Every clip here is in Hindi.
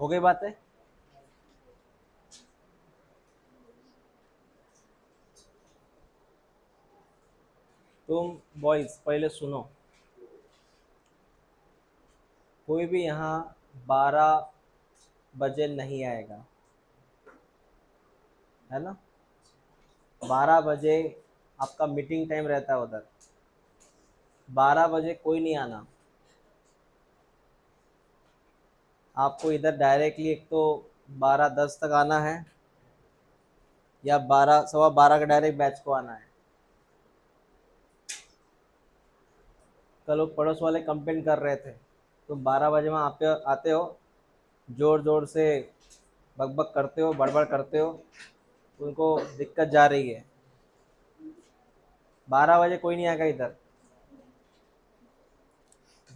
हो गई बातें। तुम बॉयज पहले सुनो, कोई भी यहाँ 12 बजे नहीं आएगा, है ना। 12 बजे आपका मीटिंग टाइम रहता है उधर। 12 बजे कोई नहीं आना। आपको इधर डायरेक्टली एक तो 12:10 तक आना है, या 12 सवा 12 का डायरेक्ट बैच को आना है। कल वो पड़ोस वाले कंप्लेन कर रहे थे, तुम 12 बजे वहाँ आते आते हो, जोर जोर से बकबक करते हो, बड़बड़ करते हो, उनको दिक्कत जा रही है। 12 बजे कोई नहीं आएगा इधर।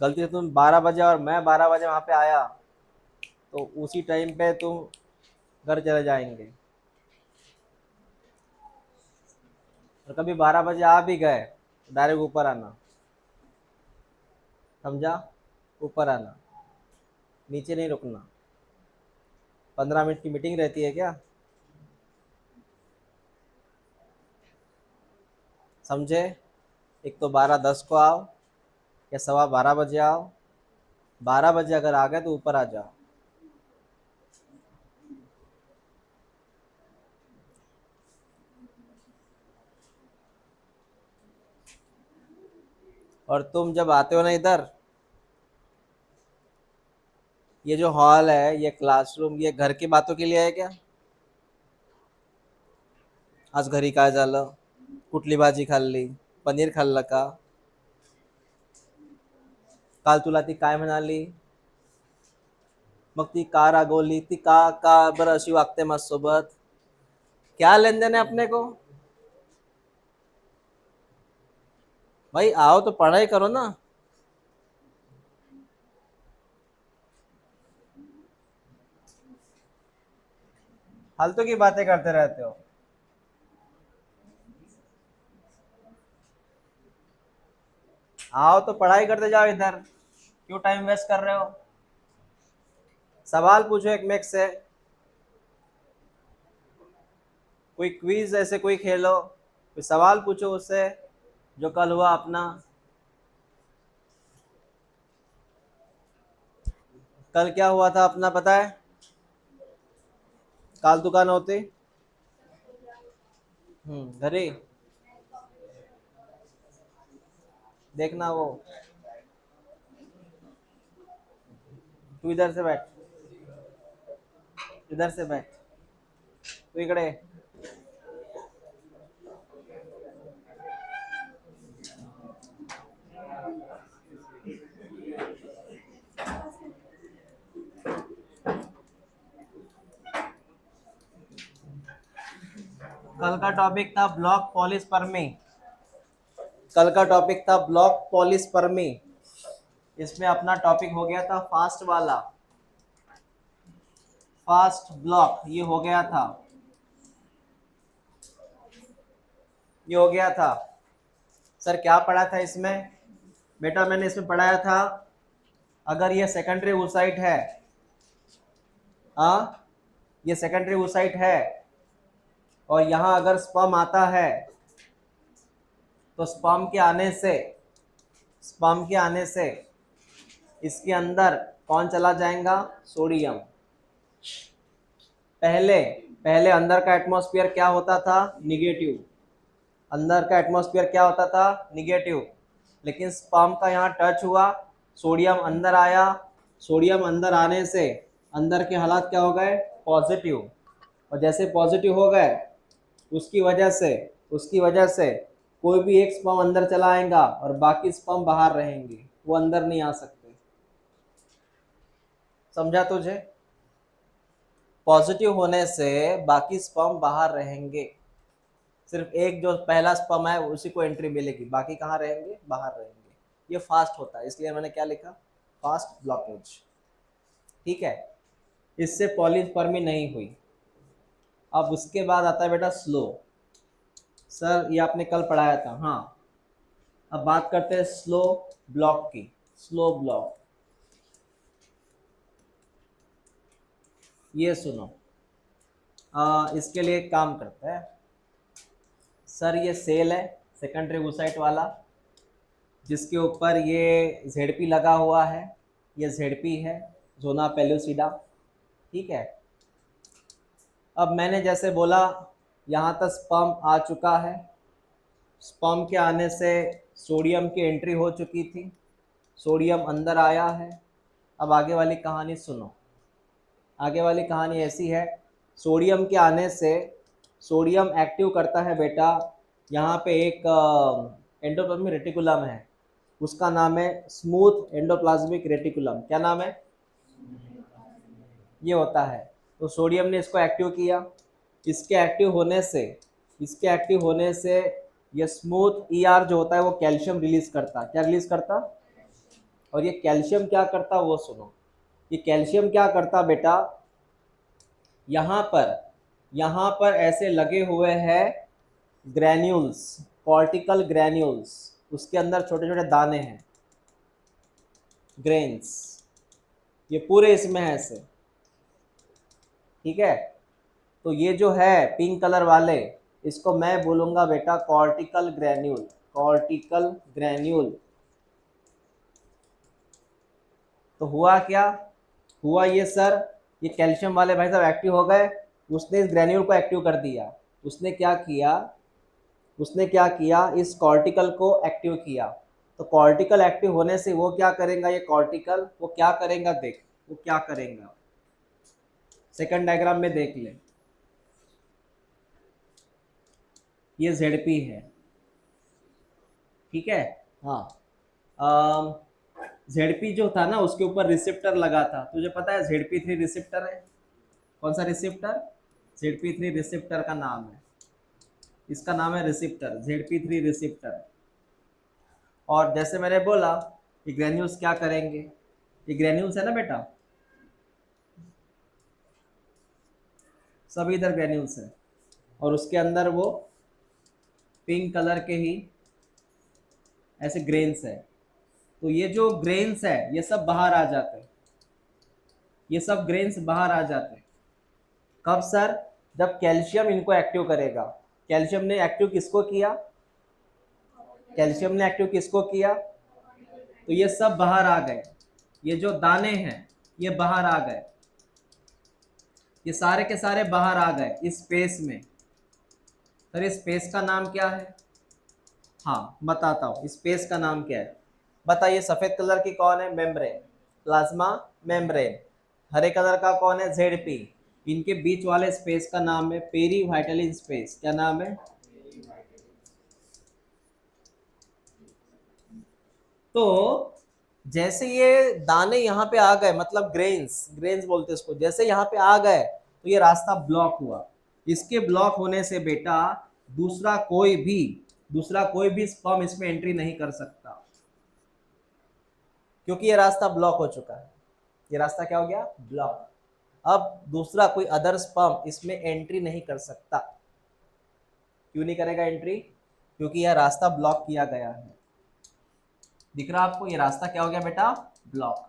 गलती से तुम 12 बजे और मैं 12 बजे वहाँ पे आया, तो उसी टाइम पे तुम घर चले जाएंगे। और कभी 12 बजे आ भी गए तो डायरेक्ट ऊपर आना, समझा। ऊपर आना, नीचे नहीं रुकना। 15 मिनट की मीटिंग रहती है क्या, समझे। एक तो 12:10 को आओ, या सवा 12 बजे आओ। 12 बजे अगर आ गए तो ऊपर आ जाओ। और तुम जब आते हो ना इधर, ये जो हॉल है, ये क्लासरूम, ये घर की बातों के लिए है क्या। आज घरी काय झालं, कुठली भाजी खाल्ली, पनीर खाल्लं का, काल तुला ती काय म्हणाली, मग ती का रागवली, ती का बरं अशी वागते माझ्यासोबत, क्या लेन देन है अपने को। भाई आओ तो पढ़ाई करो ना। फालतू की बातें करते रहते हो। आओ तो पढ़ाई करते जाओ इधर, क्यों टाइम वेस्ट कर रहे हो। सवाल पूछो एक मेक से, कोई क्विज ऐसे कोई खेलो, कोई सवाल पूछो उससे, जो कल हुआ अपना। कल क्या हुआ था अपना पता है। काल दुकान होती, घरी देखना वो। तू इधर से बैठ, इधर से बैठ, तू इकडे। कल का टॉपिक था ब्लॉक पॉलिस परमी। कल का टॉपिक था ब्लॉक पॉलिस परमी। इसमें अपना टॉपिक हो गया था फास्ट वाला, फास्ट ब्लॉक ये हो गया था, ये हो गया था। सर क्या पढ़ा था इसमें, बेटा मैंने इसमें पढ़ाया था, अगर ये सेकेंडरी ओसाइट है, हाँ ये सेकेंडरी ओसाइट है, और यहाँ अगर स्पर्म आता है, तो स्पर्म के आने से, स्पर्म के आने से इसके अंदर कौन चला जाएगा, सोडियम। पहले पहले अंदर का एटमॉस्फेयर क्या होता था, निगेटिव। अंदर का एटमॉस्फेयर क्या होता था, निगेटिव। लेकिन स्पर्म का यहाँ टच हुआ, सोडियम अंदर आया, सोडियम अंदर आने से अंदर के हालात क्या हो गए, पॉजिटिव। और जैसे पॉजिटिव हो गए, उसकी वजह से, उसकी वजह से कोई भी एक स्पर्म अंदर चला आएगा और बाकी स्पर्म बाहर रहेंगे, वो अंदर नहीं आ सकते। समझा तुझे। पॉजिटिव होने से बाकी स्पर्म बाहर रहेंगे, सिर्फ एक जो पहला स्पर्म है उसी को एंट्री मिलेगी, बाकी कहाँ रहेंगे, बाहर रहेंगे। ये फास्ट होता है, इसलिए मैंने क्या लिखा, फास्ट ब्लॉकेज। ठीक है, इससे पॉलीस्पर्मी नहीं हुई। अब उसके बाद आता है बेटा स्लो। सर ये आपने कल पढ़ाया था, हाँ। अब बात करते हैं स्लो ब्लॉक की, स्लो ब्लॉक। ये सुनो, इसके लिए एक काम करते हैं सर, ये सेल है सेकेंडरी वूसाइट वाला, जिसके ऊपर ये जेडपी लगा हुआ है, ये जेडपी है, जोना पेलुसिडा, ठीक है। अब मैंने जैसे बोला यहाँ तक स्पर्म आ चुका है, स्पर्म के आने से सोडियम की एंट्री हो चुकी थी, सोडियम अंदर आया है। अब आगे वाली कहानी सुनो, आगे वाली कहानी ऐसी है, सोडियम के आने से सोडियम एक्टिव करता है बेटा, यहाँ पे एक एंडोप्लाज्मिक रेटिकुलम है, उसका नाम है स्मूथ एंडोप्लाज्मिक रेटिकुलम। क्या नाम है? ये होता है। तो सोडियम ने इसको एक्टिव किया, इसके एक्टिव होने से, इसके एक्टिव होने से ये स्मूथ ईआर जो होता है वो कैल्शियम रिलीज करता। क्या रिलीज करता? और ये कैल्शियम क्या करता वो सुनो, ये कैल्शियम क्या करता बेटा, यहाँ पर ऐसे लगे हुए हैं ग्रैन्यूल्स, कॉर्टिकल ग्रैन्यूल्स, उसके अंदर छोटे छोटे दाने हैं, ग्रेन्स, ये पूरे इसमें है ऐसे, ठीक है। तो ये जो है पिंक कलर वाले, इसको मैं बोलूंगा बेटा कॉर्टिकल ग्रैन्यूल, कॉर्टिकल ग्रैन्यूल। तो हुआ क्या, हुआ ये सर, ये कैल्शियम वाले भाई साहब एक्टिव हो गए, उसने इस ग्रैन्यूल को एक्टिव कर दिया, उसने क्या किया, उसने क्या किया, इस कॉर्टिकल को एक्टिव किया। तो कॉर्टिकल एक्टिव होने से वो क्या करेगा, ये कॉर्टिकल वो क्या करेगा, देख वो क्या करेगा, सेकंड डायग्राम में देख ले, ये जेडपी है, ठीक है। हाँ, जेडपी जो था ना उसके ऊपर रिसेप्टर लगा था, तुझे पता है ZP3 रिसेप्टर है, कौन सा रिसेप्टर, ZP3 रिसेप्टर का नाम है, इसका नाम है रिसेप्टर, ZP3 रिसेप्टर। और जैसे मैंने बोला ये ग्रेन्यूल्स क्या करेंगे, ये ग्रेन्यूल्स है ना बेटा, सभी इधर ग्रेन्यूल्स है, और उसके अंदर वो पिंक कलर के ही ऐसे ग्रेन्स है। तो ये जो ग्रेन्स है ये सब बाहर आ जाते हैं, ये सब ग्रेन्स बाहर आ जाते हैं। कब सर? जब कैल्शियम इनको एक्टिव करेगा। कैल्शियम ने एक्टिव किसको किया, कैल्शियम ने एक्टिव किसको किया, तो ये सब बाहर आ गए, ये जो दाने हैं ये बाहर आ गए, ये सारे के सारे बाहर आ गए इस स्पेस में। सर इस स्पेस का नाम क्या है? हाँ बताता हूँ, इस स्पेस का नाम क्या है, बताइए। सफेद कलर की कौन है? Membrane, plasma membrane. हरे कलर का कौन है? जेडपी। इनके बीच वाले स्पेस का नाम है पेरी वाइटलिन स्पेस। क्या नाम है? तो जैसे ये दाने यहाँ पे आ गए, मतलब ग्रेन्स, ग्रेन्स बोलते हैं इसको, जैसे यहाँ पे आ गए तो ये रास्ता ब्लॉक हुआ। इसके ब्लॉक होने से बेटा दूसरा कोई भी स्पर्म इसमें एंट्री नहीं कर सकता, क्योंकि ये रास्ता ब्लॉक हो चुका है। ये रास्ता क्या हो गया? ब्लॉक। अब दूसरा कोई अदर स्पर्म इसमें एंट्री नहीं कर सकता। क्यों नहीं करेगा एंट्री? क्योंकि यह रास्ता ब्लॉक किया गया है। दिख रहा आपको? ये रास्ता क्या हो गया बेटा? ब्लॉक।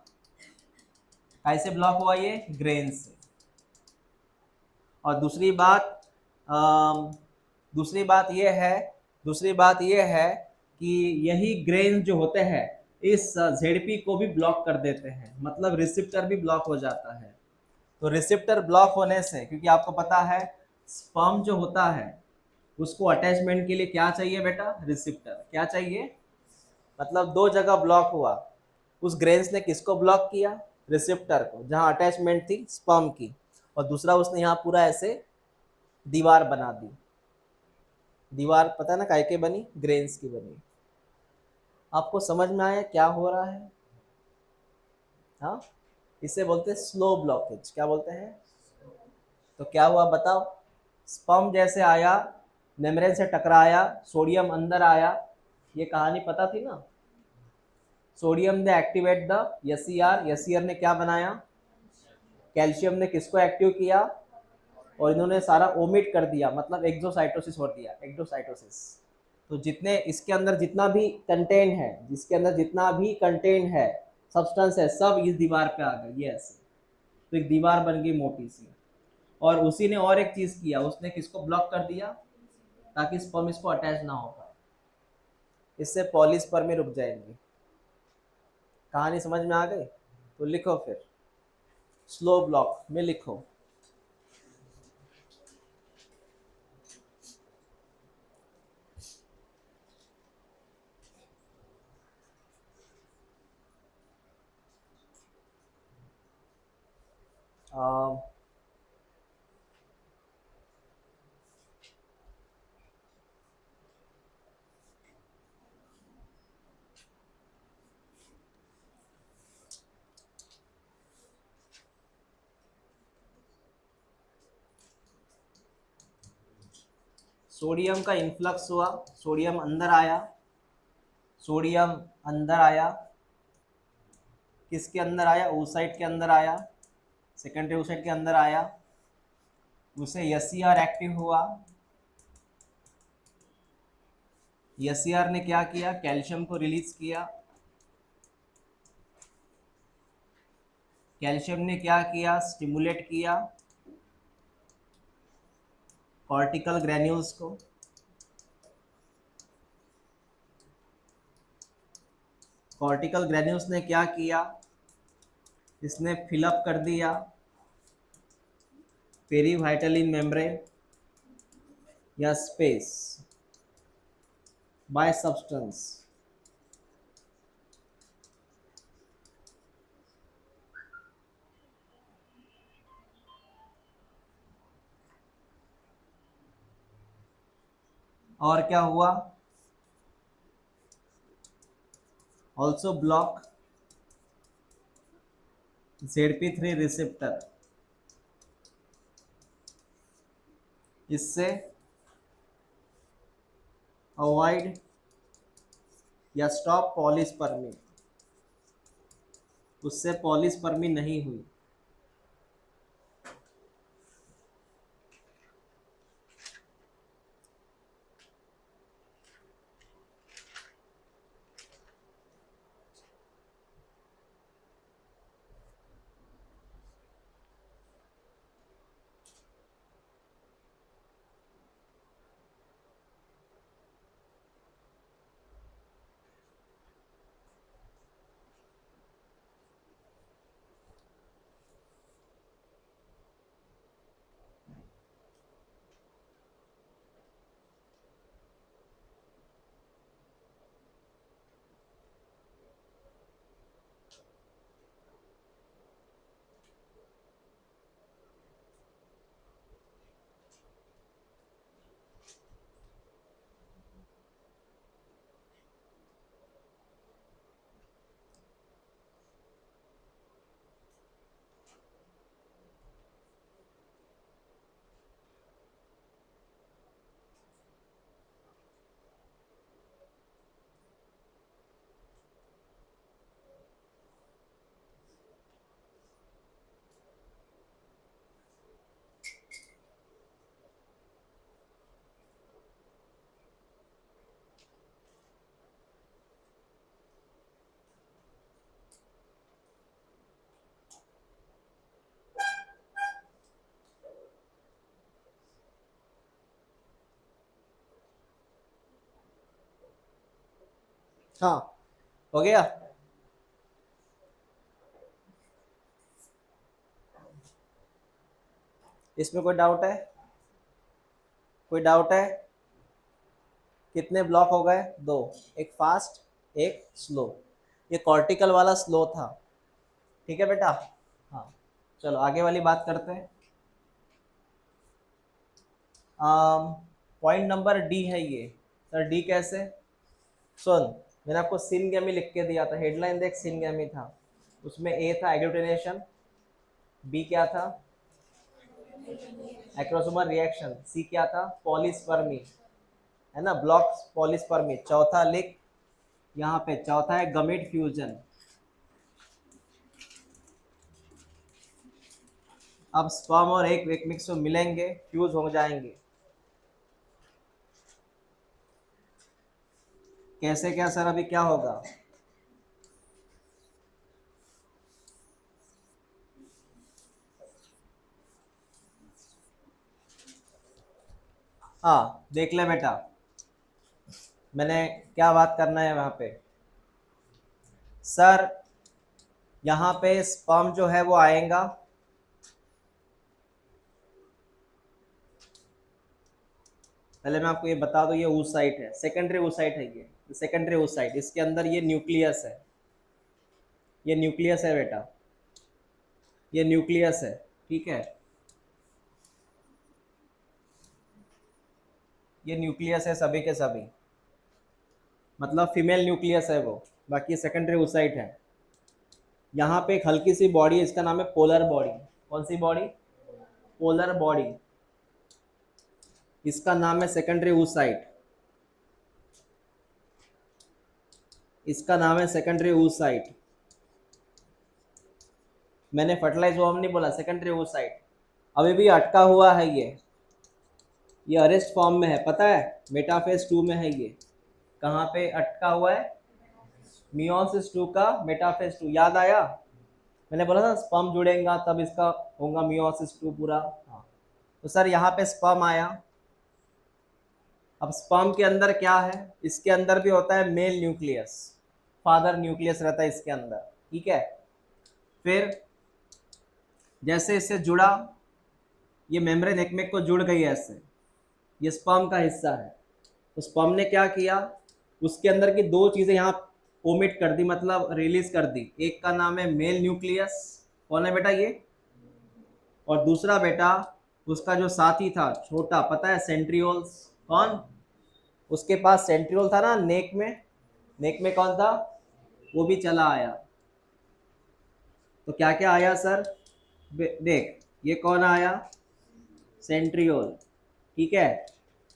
कैसे ब्लॉक हुआ? ये ग्रेन से। और दूसरी बात ये है कि यही ग्रेन जो होते हैं इस जेडपी को भी ब्लॉक कर देते हैं, मतलब रिसेप्टर भी ब्लॉक हो जाता है। तो रिसेप्टर ब्लॉक होने से, क्योंकि आपको पता है स्पर्म जो होता है उसको अटैचमेंट के लिए क्या चाहिए बेटा? रिसेप्टर। क्या चाहिए? मतलब दो जगह ब्लॉक हुआ, उस ग्रेन्स ने किसको ब्लॉक किया? रिसेप्टर को, जहां अटैचमेंट थी स्पर्म की, और दूसरा उसने यहाँ पूरा ऐसे दीवार बना दी। दीवार पता है ना काय के बनी? ग्रेन्स की बनी। आपको समझ में आया क्या हो रहा है? हाँ, इसे बोलते हैं स्लो ब्लॉकेज। क्या बोलते हैं? तो क्या हुआ बताओ, स्पर्म जैसे आया, मेम्ब्रेन से टकराया, सोडियम अंदर आया, ये कहानी पता थी ना। सोडियम ने एक्टिवेट द एसईआर, एसईआर ने क्या बनाया? कैल्शियम ने किसको एक्टिव किया? और इन्होंने सारा ओमिट कर दिया, मतलब एक्सोसाइटोसिस हो दिया, एक्सोसाइटोसिस। तो जितने इसके अंदर जितना भी कंटेंट है, जिसके अंदर जितना भी कंटेंट है, सब्सटेंस है, सब इस दीवार पे आ गए, ये ऐसे। तो एक दीवार बन गई मोटी सी। और उसी ने और एक चीज किया, उसने किसको ब्लॉक कर दिया, ताकि स्पर्म इसको अटैच ना हो पाए। इससे पॉलीस्पर्मी रुक जाएंगी। कहानी समझ में आ गई? तो लिखो फिर, स्लो ब्लॉक में लिखो। आ, सोडियम का इन्फ्लक्स हुआ, सोडियम अंदर आया, सोडियम अंदर आया, किसके अंदर आया, oocyte के अंदर आया, सेकेंडरी oocyte के अंदर आया, उसे एसईआर एक्टिव हुआ। एसईआर ने क्या किया, कैल्शियम को रिलीज किया। कैल्शियम ने क्या किया, स्टिमुलेट किया कॉर्टिकल ग्रैन्यूल्स को। कॉर्टिकल ग्रैन्यूल्स ने क्या किया, इसने फिलअप कर दिया पेरीवाइटलिन मेम्ब्रेन या स्पेस बाय सब्सटेंस। और क्या हुआ, ऑल्सो ब्लॉक ZP3 रिसेप्टर। इससे अवॉइड या स्टॉप पॉलीस्पर्मी, उससे पॉलीस्पर्मी नहीं हुई। हाँ, हो गया। इसमें कोई डाउट है? कोई डाउट है? कितने ब्लॉक हो गए, दो, एक फास्ट एक स्लो। ये कॉर्टिकल वाला स्लो था, ठीक है बेटा। हाँ, चलो आगे वाली बात करते हैं। पॉइंट नंबर डी है ये। सर डी कैसे? सुन, मैंने आपको सिनगेमी लिख के दिया था, हेडलाइन देख, सिनगेमी था। उसमें ए था एग्लूटिनेशन, बी क्या था, एक्रोसोमल रिएक्शन, सी क्या था, पॉलीस्पर्मी, है ना, ब्लॉक पॉलीस्पर्मी। चौथा लिख, यहाँ पे चौथा है गमीट फ्यूजन। अब स्पर्म और एक मिक्स में मिलेंगे, फ्यूज हो जाएंगे। कैसे क्या सर, अभी क्या होगा? हाँ देख ले बेटा, मैंने क्या बात करना है वहां पे। सर यहाँ पे स्पर्म जो है वो आएगा, पहले मैं आपको ये बता दूं, ये oocyte है, सेकेंडरी oocyte है ये, सेकेंडरी oocyte, इसके अंदर ये न्यूक्लियस है, ये न्यूक्लियस है बेटा, ये न्यूक्लियस है, ठीक है, ये न्यूक्लियस है सभी के सभी, मतलब फीमेल न्यूक्लियस है वो, बाकी सेकेंडरी oocyte है। यहाँ पे एक हल्की सी बॉडी है, इसका नाम है पोलर बॉडी। कौन सी बॉडी? पोलर बॉडी, इसका नाम है सेकेंडरी oocyte, इसका नाम है सेकेंडरी oocyte। मैंने फर्टिलाइज ओवम नहीं बोला, सेकेंडरी oocyte। अभी भी अटका हुआ है ये अरेस्ट फॉर्म में है, पता है, मेटाफेज 2 में है ये। कहाँ पे अटका हुआ है? मियोसिस 2 का मेटाफेज 2, याद आया? मैंने बोला था स्पर्म जुड़ेगा तब इसका होगा मियोसिस 2 पूरा। हाँ, तो सर यहाँ पे स्पर्म आया। अब स्पर्म के अंदर क्या है? इसके अंदर भी होता है मेल न्यूक्लियस, फादर न्यूक्लियस रहता है इसके अंदर, ठीक है। फिर जैसे इससे जुड़ा, ये मेम्ब्रेन एकमेक को जुड़ गई है ऐसे, ये स्पर्म का हिस्सा है। तो स्पर्म ने क्या किया, उसके अंदर की दो चीजें यहाँ ओमिट कर दी, मतलब रिलीज कर दी। एक का नाम है मेल न्यूक्लियस, कौन है बेटा ये, और दूसरा बेटा उसका जो साथी था छोटा, पता है, सेंट्रियोल्स। कौन? उसके पास सेंट्रियोल था ना नेक में, नेक में कौन था, वो भी चला आया। तो क्या क्या आया सर, देख, ये कौन आया, सेंट्रियोल, ठीक है।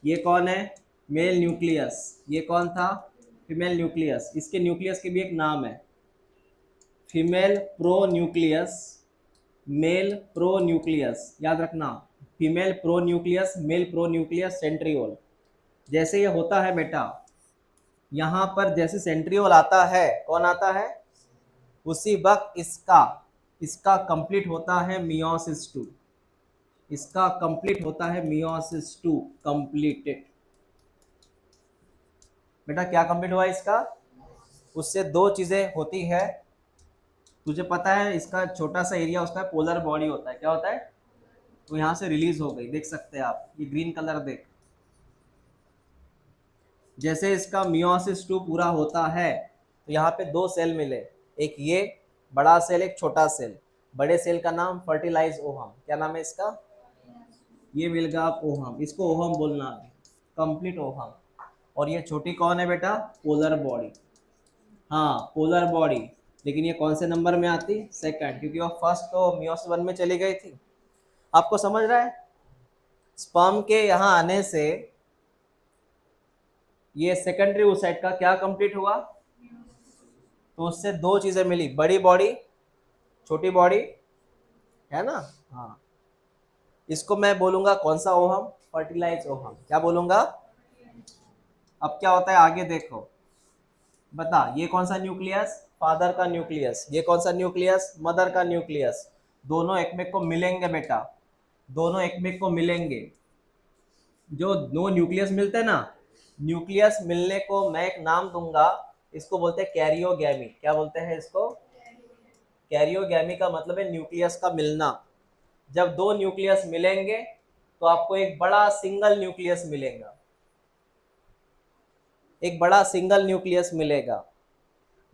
ये कौन है, मेल न्यूक्लियस। ये कौन था, फीमेल न्यूक्लियस। इसके न्यूक्लियस के भी एक नाम है, female pro nucleus, mail pro nucleus, याद रखना, female pro nucleus, mail pro nucleus, centriole. जैसे ये होता है बेटा, यहाँ पर जैसे सेंट्रियोल आता है, कौन आता है, उसी वक्त इसका इसका कंप्लीट होता है मियोसिस 2, इसका कंप्लीट होता है मियोसिस 2 कंप्लीटेड। बेटा क्या कंप्लीट हुआ इसका, उससे दो चीजें होती है, तुझे पता है, इसका छोटा सा एरिया उसका पोलर बॉडी होता है, क्या होता है, तो यहाँ से रिलीज हो गई, देख सकते हैं आप, ये ग्रीन कलर देख। जैसे इसका मियोसिस 2 पूरा होता है तो यहाँ पे दो सेल मिले, एक ये बड़ा सेल, एक छोटा सेल। बड़े सेल का नाम फर्टिलाइज ओहम, क्या नाम है इसका, ये मिल गया आप ओहम, इसको ओहम बोलना अभी, कंप्लीट ओहम। और ये छोटी कौन है बेटा, पोलर बॉडी। हाँ पोलर बॉडी, लेकिन ये कौन से नंबर में आती, सेकंड, क्योंकि वो फर्स्ट तो मियोसिस 1 में चली गई थी। आपको समझ रहा है, स्पर्म के यहाँ आने से ये सेकेंडरी oocyte का क्या कंप्लीट हुआ, तो उससे दो चीजें मिली, बड़ी बॉडी, छोटी बॉडी, है ना। हाँ, इसको मैं बोलूंगा कौन सा ओहम, फर्टिलाइज ओहम, क्या बोलूंगा। अब क्या होता है आगे देखो, बता, ये कौन सा न्यूक्लियस, फादर का न्यूक्लियस, ये कौन सा न्यूक्लियस, मदर का न्यूक्लियस। दोनों एकमेक को मिलेंगे बेटा, दोनों एकमेक को मिलेंगे। जो दो न्यूक्लियस मिलते हैं ना, न्यूक्लियस मिलने को मैं एक नाम दूंगा, इसको बोलते हैं कैरियोगैमी। क्या बोलते हैं इसको, कैरियोगैमी का मतलब है न्यूक्लियस का मिलना। जब दो न्यूक्लियस मिलेंगे तो आपको एक बड़ा सिंगल न्यूक्लियस मिलेगा, एक बड़ा सिंगल न्यूक्लियस मिलेगा।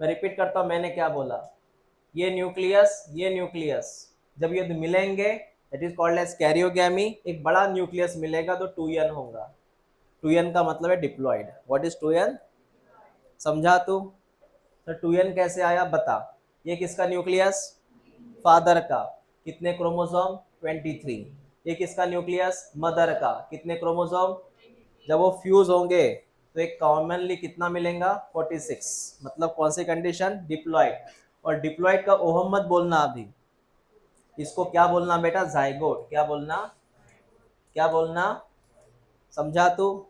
मैं रिपीट करता हूं, मैंने क्या बोला, ये न्यूक्लियस, ये न्यूक्लियस जब ये मिलेंगे, that is called as karyogamy, एक बड़ा न्यूक्लियस मिलेगा तो 2n होगा। 2n का मतलब है डिप्लॉयड। व्हाट इज 2n, समझा तू। तो 2n कैसे आया बता। ये किसका न्यूक्लियस, फादर का, कितने क्रोमोसोम, 23। ये किसका न्यूक्लियस, मदर का, कितने क्रोमोसोम। जब वो फ्यूज होंगे तो एक कॉमनली कितना मिलेगा, 46, मतलब कौन सी कंडीशन, डिप्लॉयड। और डिप्लॉयड का ओहम मत बोलना अभी, इसको क्या बोलना बेटा, जाइगोट। क्या बोलना, क्या बोलना, समझा तू।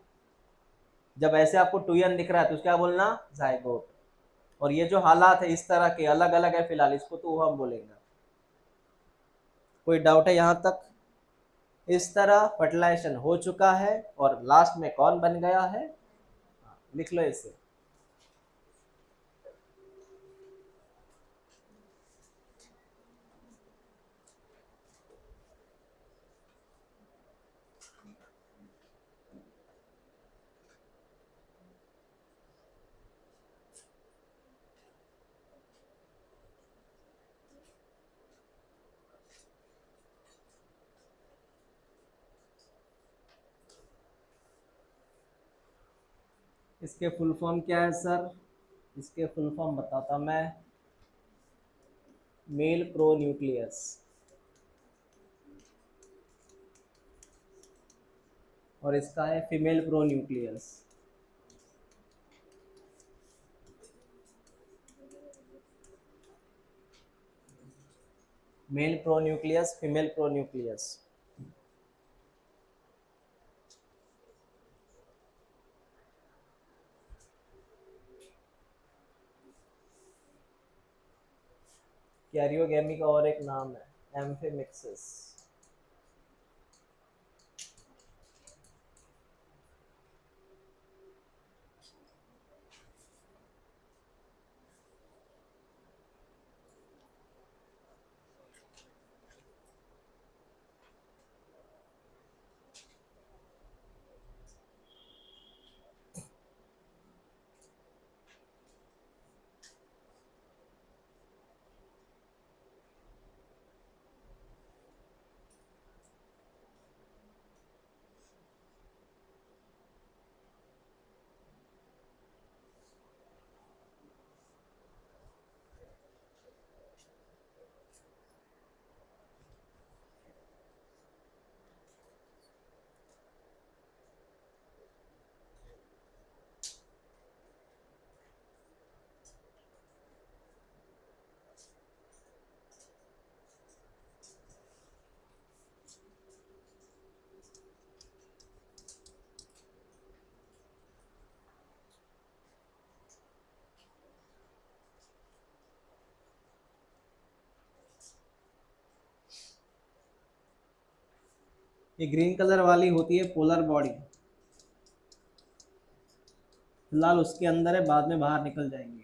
जब ऐसे आपको 2n दिख रहा है तो क्या बोलना, जाइगोट। और ये जो हालात है इस तरह के अलग अलग है फिलहाल, इसको तो ओहम बोलेगा। कोई डाउट है यहाँ तक, इस तरह फर्टिलाइजेशन हो चुका है और लास्ट में कौन बन गया है, लिख लो इसे। इसके फुल फॉर्म क्या है सर? इसके फुल फॉर्म बताता मैं, मेल प्रोन्यूक्लियस, और इसका है female pronucleus. Male pronucleus, female pronucleus. Karyogamy का और एक नाम है एम्फीमिक्सिस। ये ग्रीन कलर वाली होती है पोलर बॉडी, फिलहाल उसके अंदर है, बाद में बाहर निकल जाएंगी।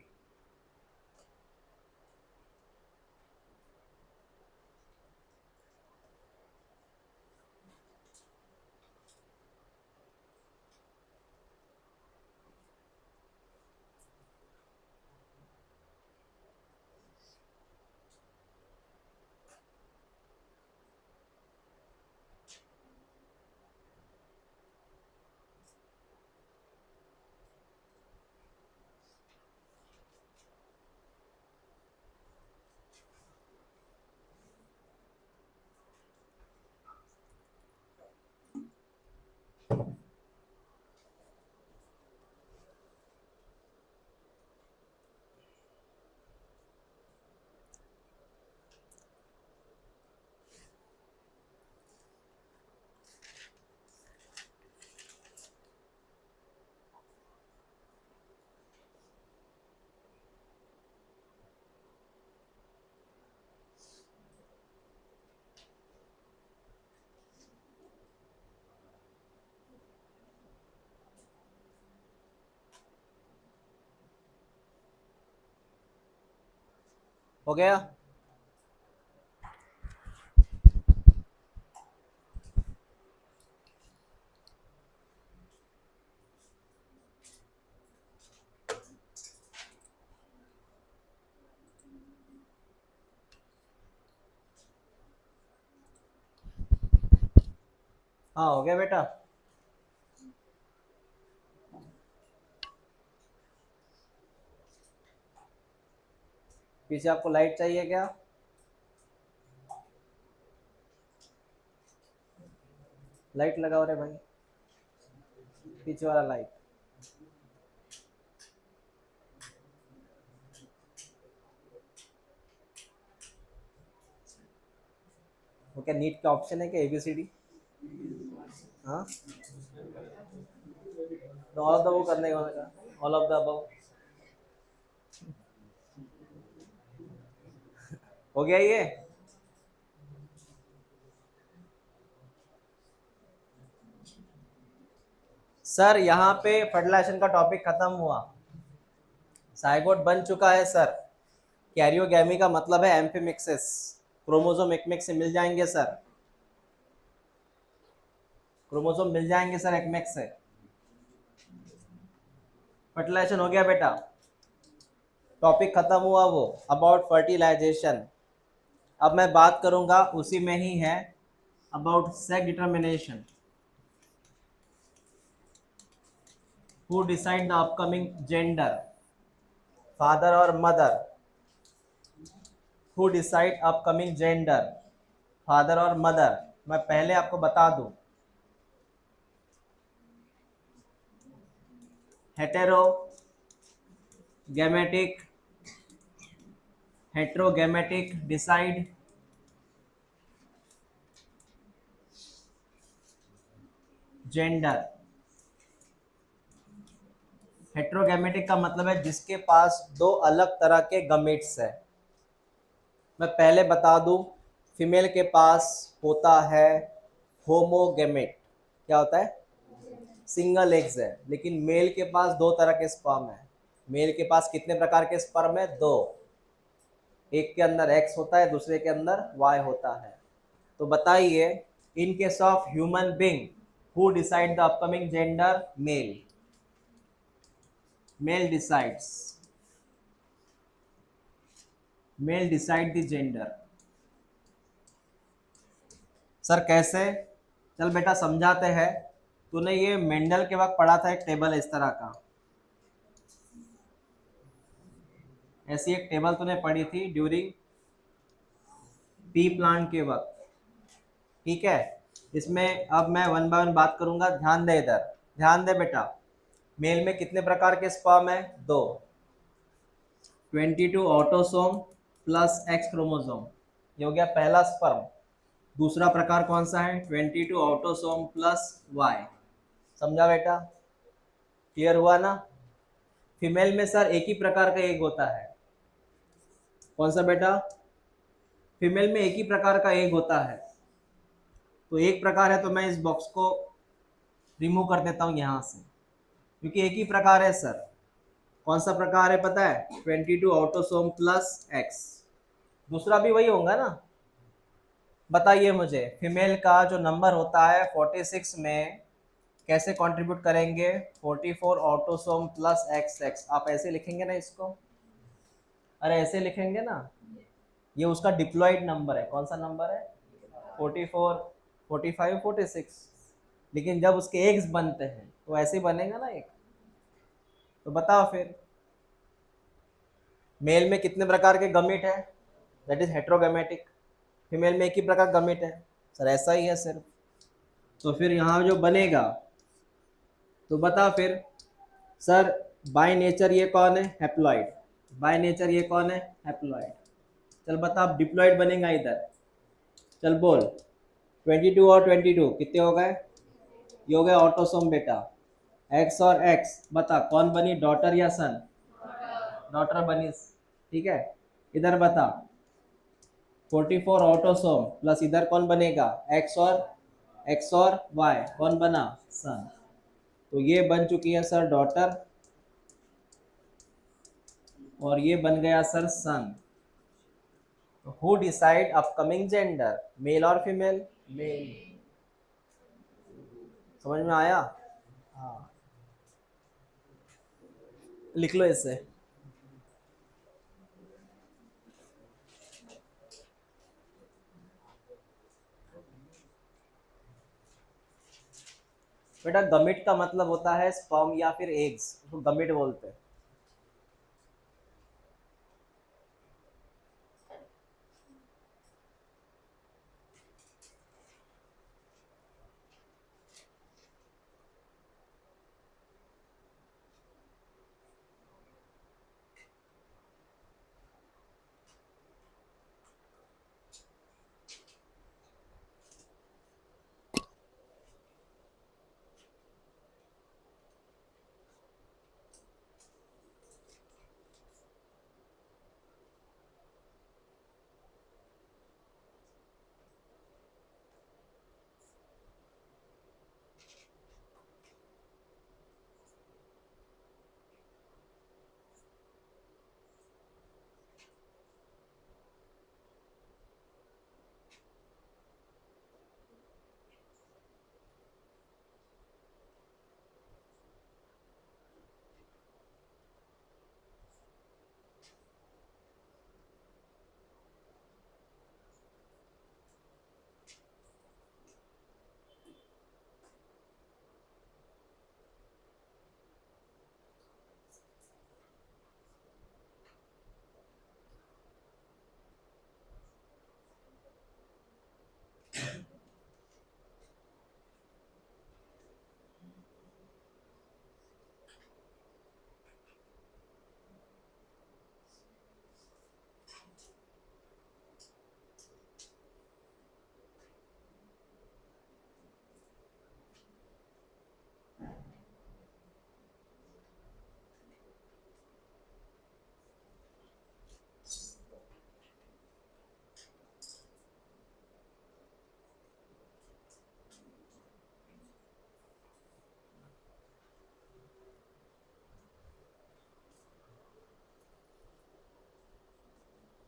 हो गया? हाँ हो गया बेटा। पीछे आपको लाइट चाहिए क्या? लाइट लगाओ रे भाई, पीछे वाला लाइट। वो क्या नीट का ऑप्शन है क्या, ABCD? हाँ, तो ऑल ऑफ द वो करने का मैंने कहा, ऑल ऑफ द अबव। हो गया ये? सर यहाँ पे फर्टिलाइजेशन का टॉपिक खत्म हुआ, साइगोट बन चुका है सर। कैरियोगैमी का मतलब है एम्फीमिक्सिस, क्रोमोसोम एक में एक से मिल जाएंगे सर, क्रोमोसोम मिल जाएंगे सर एक में एक से। फर्टिलाइजेशन हो गया बेटा, टॉपिक खत्म हुआ वो अबाउट फर्टिलाइजेशन। अब मैं बात करूंगा उसी में ही है about sex determination. Who decide the upcoming gender, father और mother. Who decide upcoming gender, father और मदर। मैं पहले आपको बता दूं, heterogametic, heterogametic decide gender. Heterogametic का मतलब है जिसके पास दो अलग तरह के गमेट्स है। मैं पहले बता दूं, फीमेल के पास होता है होमोगेमेट। क्या होता है? सिंगल एग्स है। लेकिन मेल के पास दो तरह के स्पर्म है। मेल के पास कितने प्रकार के स्पर्म है? दो। एक के अंदर एक्स होता है, दूसरे के अंदर वाई होता है। तो बताइए, in case of human being who decide the upcoming gender? Male. Male decides, male decide the gender. Sir कैसे? चल बेटा समझाते हैं। तूने ये मेंडल के वक्त पढ़ा था, एक टेबल इस तरह का, ऐसी एक टेबल तूने पढ़ी थी ड्यूरिंग पी प्लांट के वक्त। ठीक है, इसमें अब मैं वन बाय वन बात करूंगा, ध्यान दे इधर, ध्यान दे बेटा। मेल में कितने प्रकार के स्पर्म है? दो। 22 ऑटोसोम प्लस एक्स क्रोमोसोम, ये हो गया पहला स्पर्म। दूसरा प्रकार कौन सा है? 22 ऑटोसोम प्लस वाई। समझा बेटा? क्लियर हुआ ना? फीमेल में सर एक ही प्रकार का एग होता है। कौन सा बेटा? फीमेल में एक ही प्रकार का एग होता है। तो एक प्रकार है तो मैं इस बॉक्स को रिमूव कर देता हूँ यहाँ से, क्योंकि एक ही प्रकार है सर। कौन सा प्रकार है पता है? 22 ऑटोसोम प्लस एक्स। दूसरा भी वही होगा ना? बताइए मुझे, फीमेल का जो नंबर होता है 46 में कैसे कंट्रीब्यूट करेंगे? 44 ऑटोसोम प्लस एक्स एक्स। आप ऐसे लिखेंगे ना इसको? अरे ऐसे लिखेंगे ना? ये उसका डिप्लॉयड नंबर है। कौन सा नंबर है? 44, 45, 46। लेकिन जब उसके एग्स बनते हैं तो ऐसे ही बनेगा ना एक। तो बताओ फिर, मेल में कितने प्रकार के गमीट है? That is हेट्रोगैमेटिक। फीमेल में एक ही प्रकार गमीट है। सर ऐसा ही है सिर्फ। तो फिर यहाँ जो बनेगा, तो बता फिर सर, बाय नेचर ये कौन है? हैप्लॉइड। बाय नेचर ये कौन है? हैप्लॉइड। चल बता, अब डिप्लॉइड बनेगा इधर। चल बोल, 22 और 22 कितने हो गए? ये हो गए ऑटोसोम बेटा। एक्स और एक्स, बता कौन बनी, डॉटर या सन? डॉटर बनी। ठीक है, इधर बता, 44 ऑटोसोम प्लस इधर कौन बनेगा? एक्स और वाई, कौन बना? सन। तो ये बन चुकी है सर डॉटर, और ये बन गया sir son. Who decide upcoming gender? Male और फीमेल? मेल। समझ में आया? हाँ, लिख लो इसे। बेटा गमिट का मतलब होता है स्पर्म या फिर एग्स, उसको गमिट बोलते हैं।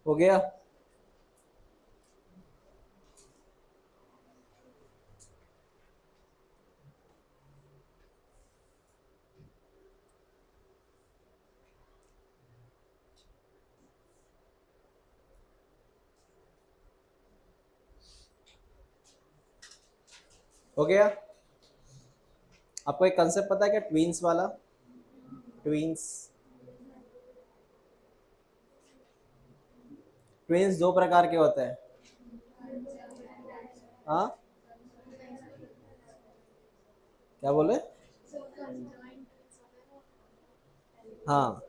हो गया? हो गया? आपको एक कंसेप्ट पता है क्या, ट्विंस वाला? ट्विंस, ट्विंस दो प्रकार के होते हैं। हाँ, क्या बोले? हाँ,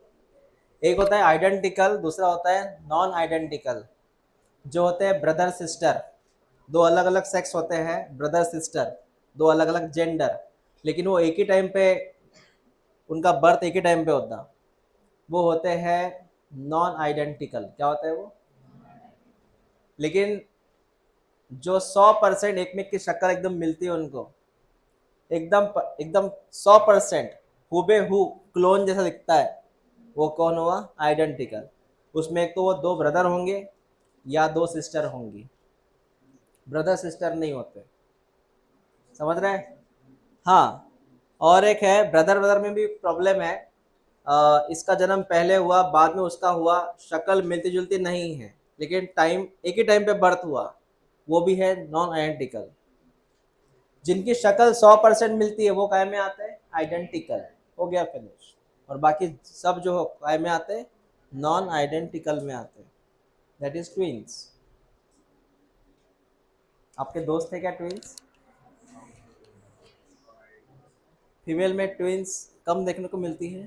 एक होता है आइडेंटिकल, दूसरा होता है नॉन आइडेंटिकल। जो होते हैं ब्रदर सिस्टर, दो अलग अलग सेक्स होते हैं, ब्रदर सिस्टर, दो अलग अलग जेंडर, लेकिन वो एक ही टाइम पे, उनका बर्थ एक ही टाइम पे होता, वो होते हैं नॉन आइडेंटिकल। क्या होता है वो? लेकिन जो 100% एक में की शक्ल एकदम मिलती है उनको, एकदम 100% हुबे हु क्लोन जैसा दिखता है, वो कौन हुआ? आइडेंटिकल। उसमें एक तो वो दो ब्रदर होंगे या दो सिस्टर होंगी, ब्रदर सिस्टर नहीं होते। समझ रहे हैं? हाँ, और एक है ब्रदर, ब्रदर में भी प्रॉब्लम है। इसका जन्म पहले हुआ, बाद में उसका हुआ, शक्ल मिलती जुलती नहीं है, लेकिन टाइम एक ही टाइम पे बर्थ हुआ, वो भी है नॉन आइडेंटिकल। जिनकी शक्ल 100% मिलती है वो काय में आते हैं? आइडेंटिकल। हो गया, फिनिश। और बाकी सब जो काय में आते हैं? नॉन आइडेंटिकल में आते हैं, दैट इज ट्विंस। आपके दोस्त है क्या ट्विंस? फीमेल में ट्विंस कम देखने को मिलती है।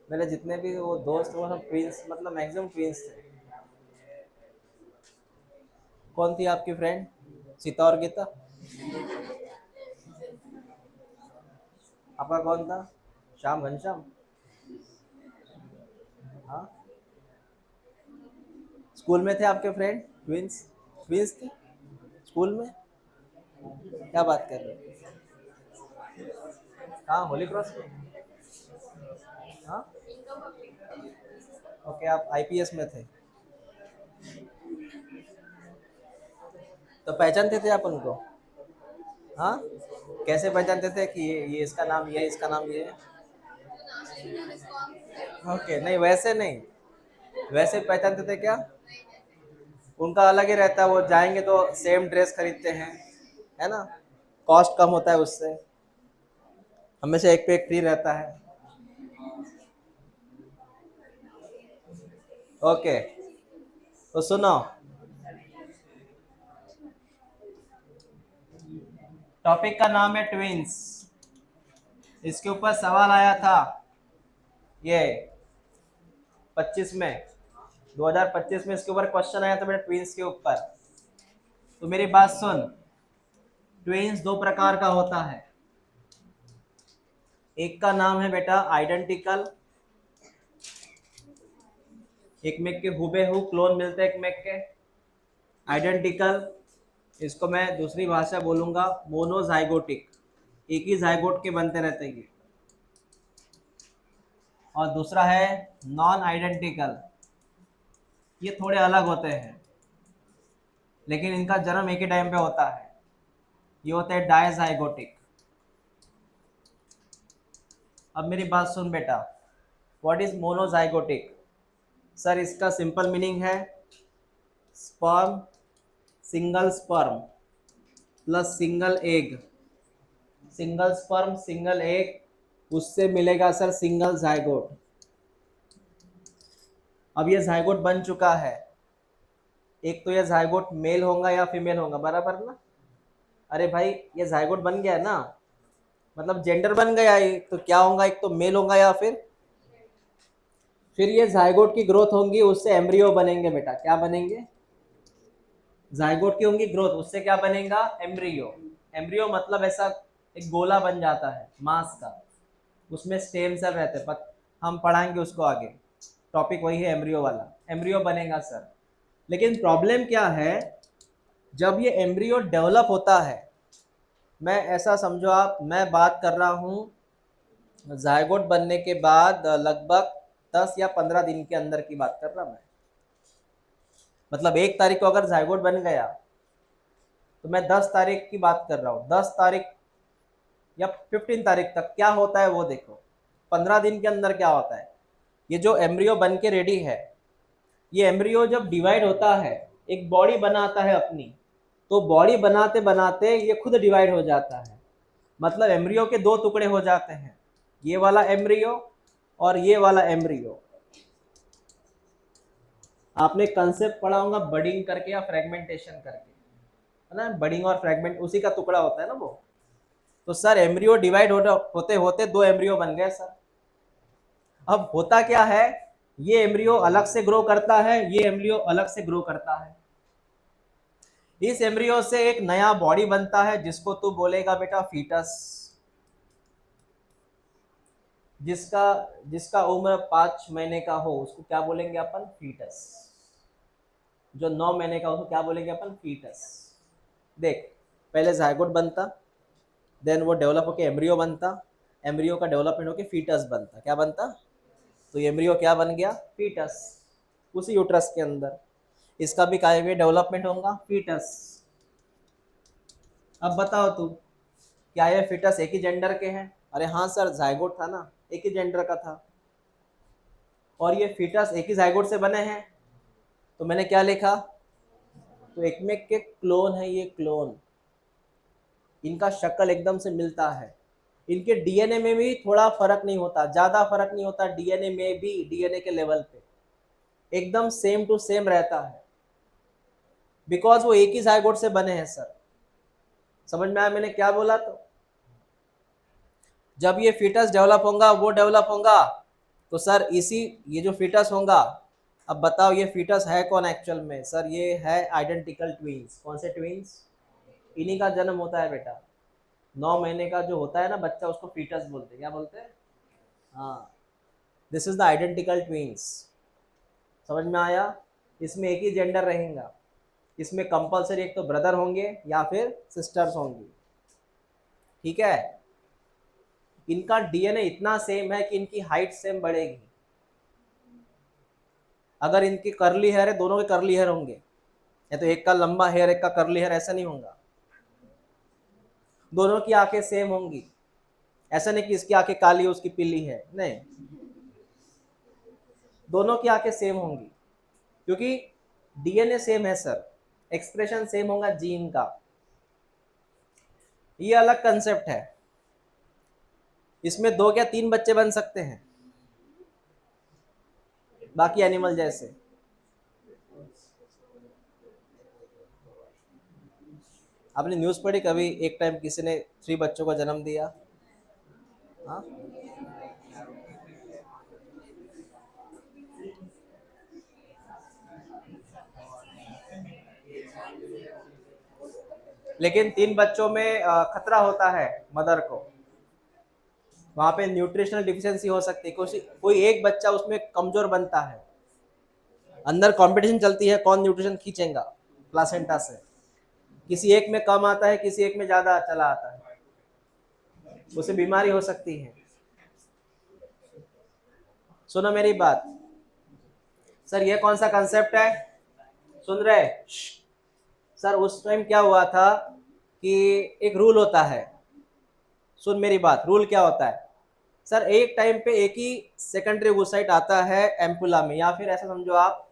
मेरे जितने भी वो दोस्त वो सब ट्विंस, मतलब मैक्सिमम ट्विंस थे। कौन थी आपकी फ्रेंड? सीता और गीता? आपका कौन था? श्याम घनश्याम? हाँ, स्कूल में थे आपके फ्रेंड ट्विंस? ट्विंस थे स्कूल में? क्या बात कर रहे हैं? हाँ, होली क्रॉस में। हाँ, ओके, आप आईपीएस में थे, तो पहचानते थे आप उनको? हाँ, कैसे पहचानते थे कि ये इसका नाम ये है, इसका नाम ये है? ओके, नहीं वैसे नहीं, वैसे पहचानते थे क्या? उनका अलग ही रहता है, वो जाएंगे तो सेम ड्रेस खरीदते हैं, है ना? कॉस्ट कम होता है उससे, हमेशा एक पे एक फ्री रहता है। ओके, तो सुनो, टॉपिक का नाम है ट्विंस। इसके ऊपर सवाल आया था ये 25 में, 2025 में इसके ऊपर क्वेश्चन आया था बेटा, ट्विंस के ऊपर। तो मेरी बात सुन, ट्विंस दो प्रकार का होता है। एक का नाम है बेटा आइडेंटिकल, एक में के हुबेहू क्लोन मिलते हैं एक में के, आइडेंटिकल। इसको मैं दूसरी भाषा बोलूंगा मोनोजाइगोटिक, एक ही जाइगोट के बनते रहते हैं ये। और दूसरा है नॉन आइडेंटिकल, ये थोड़े अलग होते हैं, लेकिन इनका जन्म एक ही टाइम पे होता है, ये होते हैं डायजाइगोटिक। अब मेरी बात सुन बेटा, व्हाट इज मोनोजाइगोटिक? सर इसका सिंपल मीनिंग है sperm, single sperm plus single egg, single sperm single egg, उससे मिलेगा सर सिंगल जाइगोट। अब ये जाइगोट बन चुका है, एक तो ये जाइगोट मेल होगा या फीमेल होगा, बराबर ना? अरे भाई, ये जाइगोट बन गया ना, मतलब जेंडर बन गया, ये तो क्या होगा, एक तो मेल होगा या फिर ये जाइगोट की ग्रोथ होंगी, उससे एम्ब्रियो बनेंगे बेटा। क्या बनेंगे? जाइगोट की होंगी ग्रोथ, उससे क्या बनेगा? एम्ब्रियो। एम्ब्रियो मतलब ऐसा एक गोला बन जाता है मांस का, उसमें स्टेम सेल रहते हैं, हम पढ़ाएंगे उसको आगे, टॉपिक वही है एम्ब्रियो वाला। एम्ब्रियो बनेगा सर, लेकिन प्रॉब्लम क्या है, जब ये एम्ब्रियो डेवलप होता है, मैं ऐसा समझो आप, मैं बात कर रहा हूँ जायगोट बनने के बाद लगभग 10 या 15 दिन के अंदर की बात कर रहा मैं। मतलब 1 तारीख को अगर जायगोट बन गया तो मैं 10 तारीख की बात कर रहा हूँ, 10 तारीख या 15 तारीख तक क्या होता है वो देखो। 15 दिन के अंदर क्या होता है, ये जो एम्ब्रियो बन के रेडी है, ये एम्ब्रियो जब डिवाइड होता है, एक बॉडी बनाता है अपनी, तो बॉडी बनाते बनाते ये खुद डिवाइड हो जाता है। मतलब एम्ब्रियो के 2 टुकड़े हो जाते हैं, ये वाला एम्ब्रियो और ये वाला एम्ब्रियो। आपने कंसेप्ट पढ़ा होगा बडिंग करके या फ्रेगमेंटेशन करके, है ना। बडिंग और फ्रेगमेंट उसी का टुकड़ा होता है ना वो। तो सर एम्ब्रियो डिवाइड होते होते 2 एम्ब्रियो बन गए सर। अब होता क्या है, ये एम्ब्रियो अलग से ग्रो करता है, ये एम्ब्रियो अलग से ग्रो करता है। इस एम्ब्रियो से एक नया बॉडी बनता है जिसको तू बोलेगा बेटा फीटस। जिसका जिसका उम्र 5 महीने का हो उसको क्या बोलेंगे अपन, फीटस। जो 9 महीने का हो उसको क्या बोलेंगे अपन, फीटस। देख, पहले जायगोट बनता, देन वो डेवलप होके एम्ब्रियो बनता, एम्ब्रियो का डेवलपमेंट होके फीटस बनता। क्या बनता, तो एम्ब्रियो क्या बन गया, फीटस, उसी यूट्रस के अंदर। इसका भी काय में डेवलपमेंट होगा, फीटस। अब बताओ तू, क्या ये फीटस एक ही जेंडर के हैं? अरे हाँ सर, जायगोट था ना, एक ही जेंडर का था। और ये फीटस एक ही जायगोट से बने हैं, तो मैंने क्या लिखा, तो एक में के क्लोन है, ये क्लोन। इनका शक्ल एकदम से मिलता है। इनके डीएनए में भी थोड़ा फर्क नहीं होता, ज्यादा फर्क नहीं होता डीएनए में भी, डीएनए के लेवल पे एकदम सेम टू सेम रहता है, बिकॉज वो एक ही जायगोट से बने हैं सर। समझ में आया मैंने क्या बोला? तो जब ये फीटस डेवलप होगा, वो डेवलप होगा, तो सर इसी ये जो फीटस होगा, अब बताओ ये फीटस है कौन एक्चुअल में? सर ये है आइडेंटिकल ट्विंस। कौन से ट्विंस? इन्हीं का जन्म होता है बेटा। 9 महीने का जो होता है ना बच्चा, उसको फीटस बोलते हैं। क्या बोलते हैं? हाँ, this is the identical twins. समझ में आया? इसमें एक ही जेंडर रहेगा, इसमें कंपलसरी एक तो ब्रदर होंगे या फिर सिस्टर्स होंगी। ठीक है, इनका डीएनए इतना सेम है कि इनकी हाइट सेम बढ़ेगी। अगर इनकी कर्ली हेयर है, दोनों के कर्ली हेयर होंगे, या तो एक का लंबा हेयर एक का कर्ली हेयर, ऐसा नहीं होगा। दोनों की आंखें सेम होंगी, ऐसा नहीं कि इसकी आंखें काली है उसकी पीली है, नहीं, दोनों की आंखें सेम होंगी, क्योंकि डीएनए सेम है सर, एक्सप्रेशन सेम होगा जीन का। ये अलग कंसेप्ट है। इसमें 2 या 3 बच्चे बन सकते हैं, बाकी एनिमल जैसे। आपने न्यूज़ पढ़ी कभी, एक टाइम किसी ने 3 बच्चों को जन्म दिया? हाँ, लेकिन 3 बच्चों में खतरा होता है मदर को, वहां पे न्यूट्रिशनल डिफिशियंसी हो सकती है। कोई एक बच्चा उसमें कमजोर बनता है, अंदर कंपटीशन चलती है कौन न्यूट्रिशन खींचेगा प्लासेंटा से। किसी एक में कम आता है, किसी एक में ज्यादा चला आता है, उसे बीमारी हो सकती है। सुनो मेरी बात, सर ये कौन सा कंसेप्ट है, सुन रहे? सर उस टाइम क्या हुआ था कि एक रूल होता है, सुन मेरी बात, रूल क्या होता है सर, एक टाइम पे एक ही सेकेंडरी ओवोसाइट आता है एम्पुला में, या फिर ऐसा समझो आप,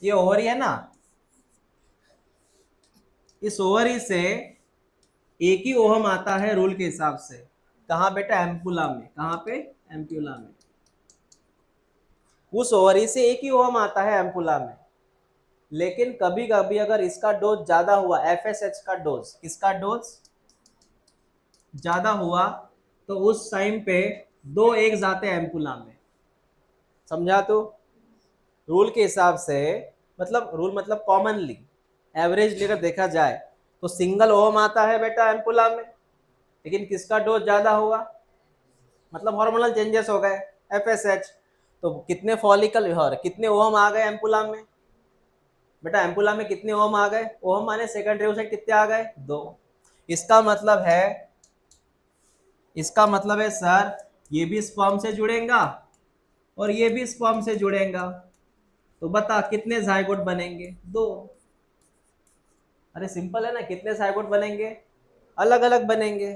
ये ओवरी है ना, इस ओवरी से एक ही ओहम आता है रूल के हिसाब से। कहाँ बेटा? एम्पुला में। कहाँ पे? एम्पुला में। उस ओवरी से एक ही ओहम आता है एम्पुला में। लेकिन कभी कभी अगर इसका डोज ज्यादा हुआ, एफएसएच का डोज, किसका डोज ज्यादा हुआ, तो उस टाइम पे 2 एग्स आते हैं एम्पुला में। समझा? तो रूल के हिसाब से, मतलब रूल मतलब कॉमनली एवरेज लेकर देखा जाए तो सिंगल ओम आता है बेटा एम्पुला में। लेकिन किसका डोज ज्यादा हुआ, मतलब हार्मोनल चेंजेस हो गए, एफएसएच, तो कितने फॉलिकल और कितने ओम आ गए एम्पुला में? बेटा एम्पुला में कितने ओम आ गए? ओम माने सेकेंडरी ओसाइट कितने आ गए? 2। इसका मतलब है, इसका मतलब है सर, ये भी स्पर्म से जुड़ेगा और ये भी स्पर्म से जुड़ेगा, तो बता कितने जायगोट बनेंगे? दो। अरे सिंपल है ना, कितने जायगोट बनेंगे? अलग अलग बनेंगे।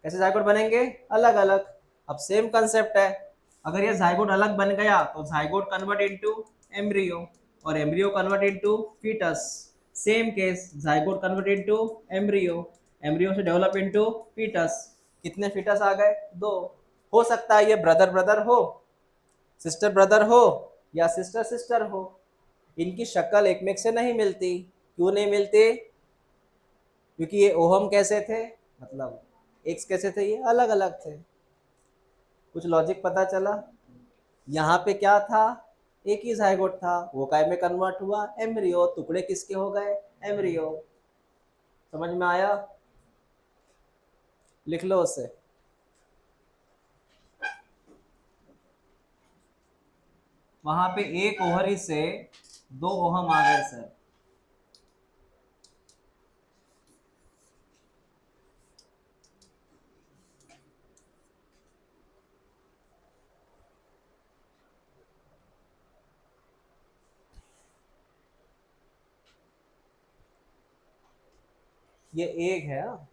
कैसे जायगोट बनेंगे? अलग अलग। अब सेम कंसेप्ट है, अगर ये जायगोट अलग बन गया तो जायगोट कन्वर्ट इनटू एम्ब्रियो, और embryo convert into foetus. Same case, zygote convert into embryo, embryo से डेवलप इनटू फीटस। कितने फीटस आ गए? दो। हो सकता है ये ब्रदर ब्रदर हो, सिस्टर ब्रदर हो, या सिस्टर सिस्टर हो। इनकी शक्ल एक में से नहीं मिलती। क्यों नहीं मिलती? क्योंकि ये ओहम कैसे थे, मतलब एक्स कैसे थे, ये अलग अलग थे। कुछ लॉजिक पता चला? यहाँ पे क्या था? एक ही जायगोट था, वो काय में कन्वर्ट हुआ? एम्ब्रियो। टुकड़े किसके हो गए? एम्ब्रियो। समझ में आया? लिख लो उसे। वहां पे एक ओवरी से दो ओहम आ गए सर। ये एक है हाँ?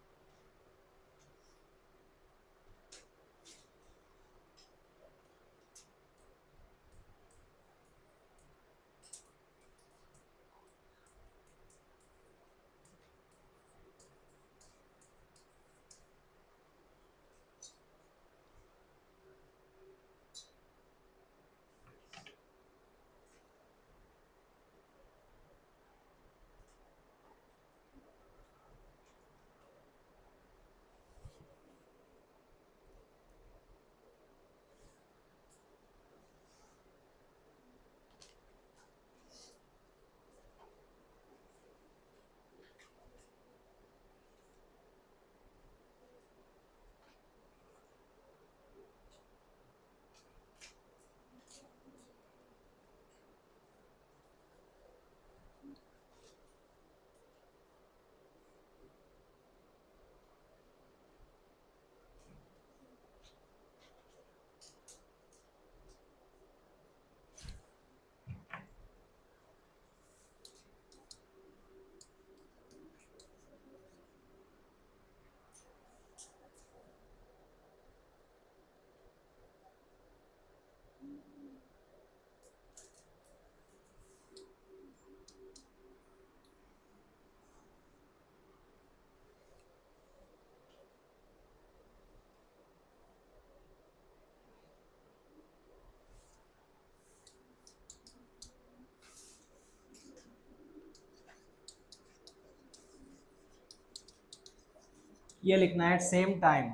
ये लिखना है सेम टाइम,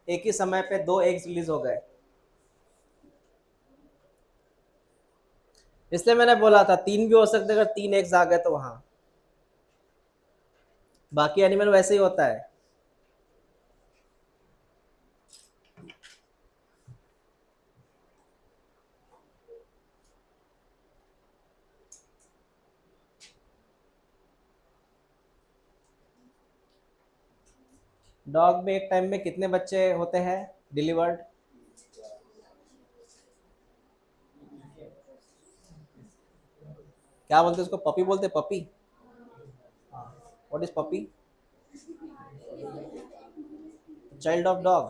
एक ही समय पे दो एग्स रिलीज हो गए। इसलिए मैंने बोला था तीन भी हो सकते अगर तीन एग्स आ गए तो वहां। बाकी एनिमल वैसे ही होता है। डॉग में एक टाइम में कितने बच्चे होते हैं डिलीवर्ड? क्या बोलते हैं उसको? पपी बोलते? Puppy? What is puppy? Child of dog.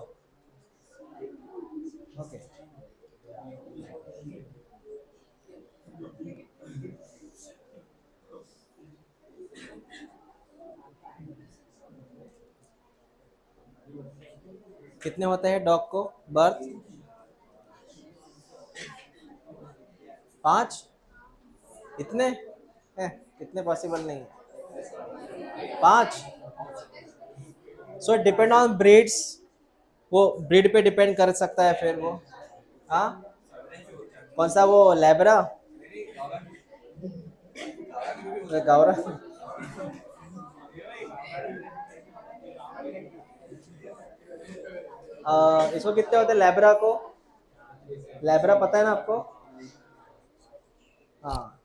Okay. कितने होते हैं डॉग को बर्थ? पांच? इतने? इतने पॉसिबल नहीं है। पांच? सो डिपेंड ऑन ब्रीड्स, वो ब्रीड पे डिपेंड कर सकता है फिर वो। हाँ? कौन सा वो लेब्रा? गावरा? इसको कितने होते हैं लेब्रा को? लेब्रा पता है ना आपको? हाँ।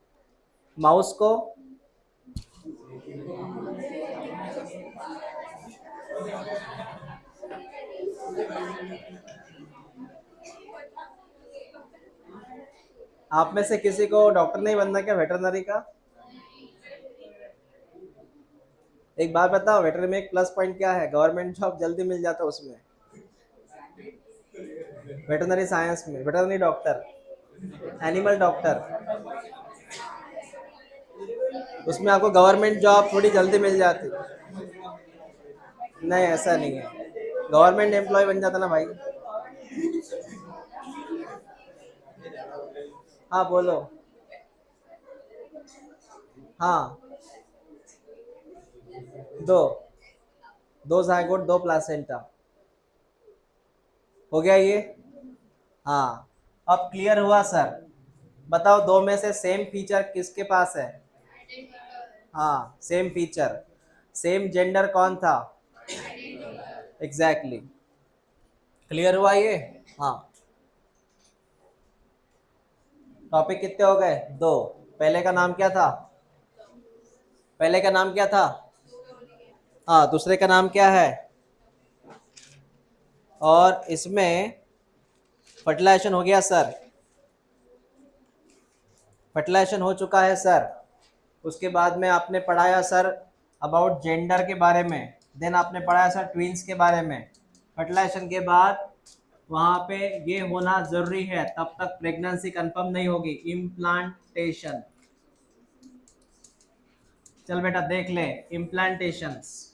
माउस को? आप में से किसी को डॉक्टर नहीं बनना क्या, वेटरनरी का? एक बात बताओ, वेटरनरी में एक प्लस पॉइंट क्या है, गवर्नमेंट जॉब जल्दी मिल जाता है उसमें। वेटरनरी साइंस में वेटरनरी डॉक्टर, एनिमल डॉक्टर, उसमें आपको गवर्नमेंट जॉब थोड़ी जल्दी मिल जाती। नहीं, ऐसा नहीं है, गवर्नमेंट एम्प्लॉय बन जाता ना भाई। हाँ बोलो। हाँ, दो, दो जायगोट दो प्लासेंटा, हो गया ये। हाँ, अब क्लियर हुआ सर। बताओ, दो में से सेम फीचर किसके पास है? हाँ, सेम फीचर, सेम जेंडर कौन था? Exactly exactly. क्लियर हुआ ये? हाँ। टॉपिक कितने हो गए? दो। पहले का नाम क्या था? पहले का नाम क्या था? हाँ, दूसरे का नाम क्या है? और इसमें फर्टिलाइजेशन हो गया सर, फर्टिलाइजेशन हो चुका है सर। उसके बाद में आपने पढ़ाया सर अबाउट जेंडर के बारे में, देन आपने पढ़ाया सर ट्विंस के बारे में। फर्टिलाइजेशन के बाद वहाँ पे ये होना ज़रूरी है, तब तक प्रेगनेंसी कंफर्म नहीं होगी, इम्प्लांटेशन। चल बेटा देख ले, इम्प्लांटेशंस।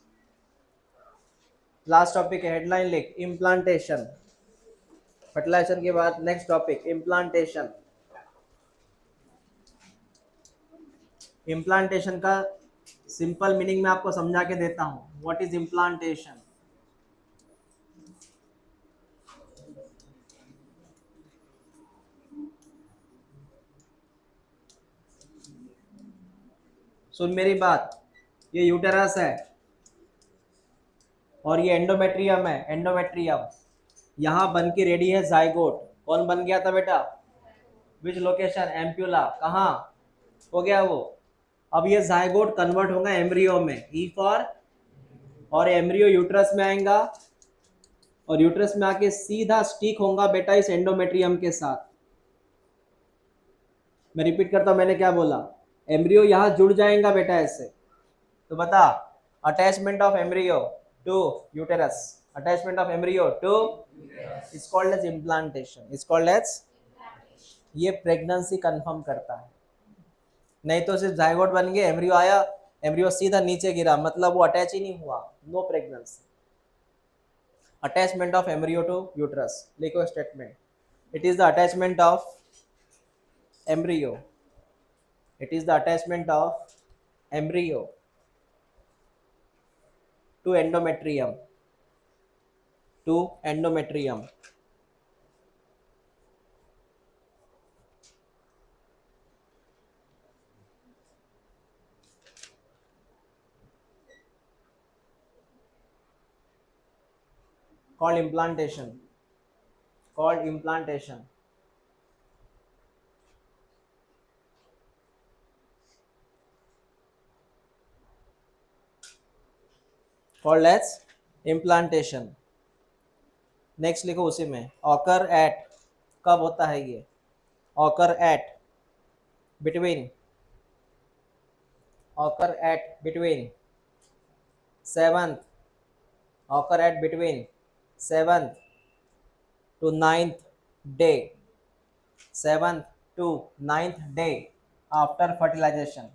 लास्ट टॉपिक है, हेडलाइन लिख, इम्प्लांटेशन। फर्टिलाइजेशन के बाद नेक्स्ट टॉपिक इम्प्लांटेशन। इम्प्लांटेशन का सिंपल मीनिंग मैं आपको समझा के देता हूँ। What is implantation? सुन मेरी बात, ये यूटेरस है और ये एंडोमेट्रियम है, एंडोमेट्रियम। यहाँ बन के रेडी है जाइगोट। कौन बन गया था बेटा? विच लोकेशन? एम्प्यूला। कहाँ हो गया वो? अब ये जाइगोट कन्वर्ट होगा एम्ब्रियो में, ई फॉर, और एम्ब्रियो यूट्रस में आएगा, और यूट्रस में आके सीधा स्टिक होगा बेटा इस एंडोमेट्रियम के साथ। मैं रिपीट करता हूँ, मैंने क्या बोला? एम्ब्रियो यहाँ जुड़ जाएगा बेटा ऐसे। तो बता, attachment of embryo to uterus, attachment of embryo to, is called as implantation, is called as, ये प्रेगनेंसी कंफर्म करता है। नहीं तो सिर्फ जाइगोट बन गए, एम्ब्रियो आया, एम्ब्रियो सीधा नीचे गिरा, मतलब वो अटैच ही नहीं हुआ, no pregnancy. Attachment of embryo to uterus, लिखो statement, it is the attachment of embryo, it is the attachment of embryo to endometrium, to endometrium. Called implantation, called implantation. Called as implantation. Next लिखो उसी में, ऑकर एट, कब होता है ये? Occur at between, occur at between seventh, occur at between seventh to ninth day, seventh to ninth day after fertilization,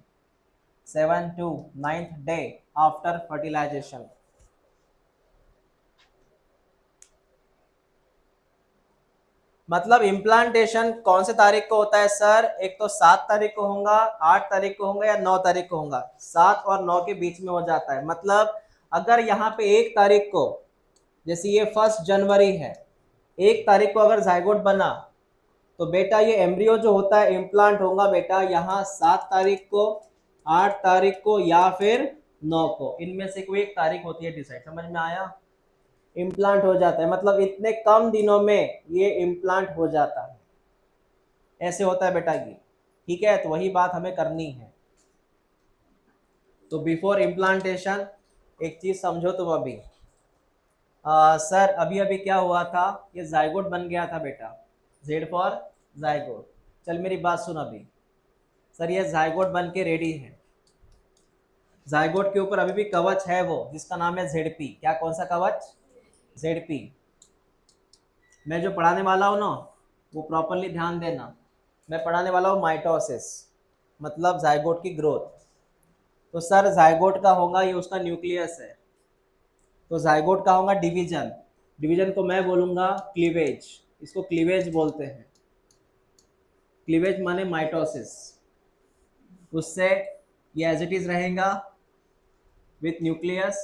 7 to 9th day after fertilization. मतलब इम्प्लांटेशन कौन से तारीख को होता है सर? एक तो 7 तारीख को होगा, 8 तारीख को होगा, या 9 तारीख को होगा। 7 और 9 के बीच में हो जाता है। मतलब अगर यहाँ पे 1 तारीख को, जैसे ये 1 जनवरी है, 1 तारीख को अगर जाइगोट बना, तो बेटा ये एम्ब्रियो जो होता है इम्प्लांट होगा बेटा यहाँ 7 तारीख को, 8 तारीख को, या फिर 9 को। इनमें से कोई एक तारीख होती है डिसाइड। समझ में आया? इम्प्लांट हो जाता है, मतलब इतने कम दिनों में ये इम्प्लांट हो जाता है। ऐसे होता है बेटा ये, ठीक है? तो वही बात हमें करनी है। तो बिफोर इम्प्लांटेशन एक चीज समझो तुम अभी। सर अभी अभी क्या हुआ था, ये जाइगोट बन गया था बेटा, जेड फॉर जाइगोट। चल मेरी बात सुन अभी। सर ये जायगोट बन के रेडी है। जायगोट के ऊपर अभी भी कवच है वो, जिसका नाम है जेडपी। क्या, कौन सा कवच? जेडपी। मैं जो पढ़ाने वाला हूँ ना, वो प्रॉपरली ध्यान देना। मैं पढ़ाने वाला हूँ माइटोसिस, मतलब जायगोट की ग्रोथ। तो सर जायगोट का होगा, ये उसका न्यूक्लियस है। तो जायगोट का होगा डिवीजन। डिवीजन को मैं बोलूँगा क्लीवेज। इसको क्लीवेज बोलते हैं। क्लीवेज माने माइटोसिस। उससे ये एज इट इज रहेगा विथ न्यूक्लियस।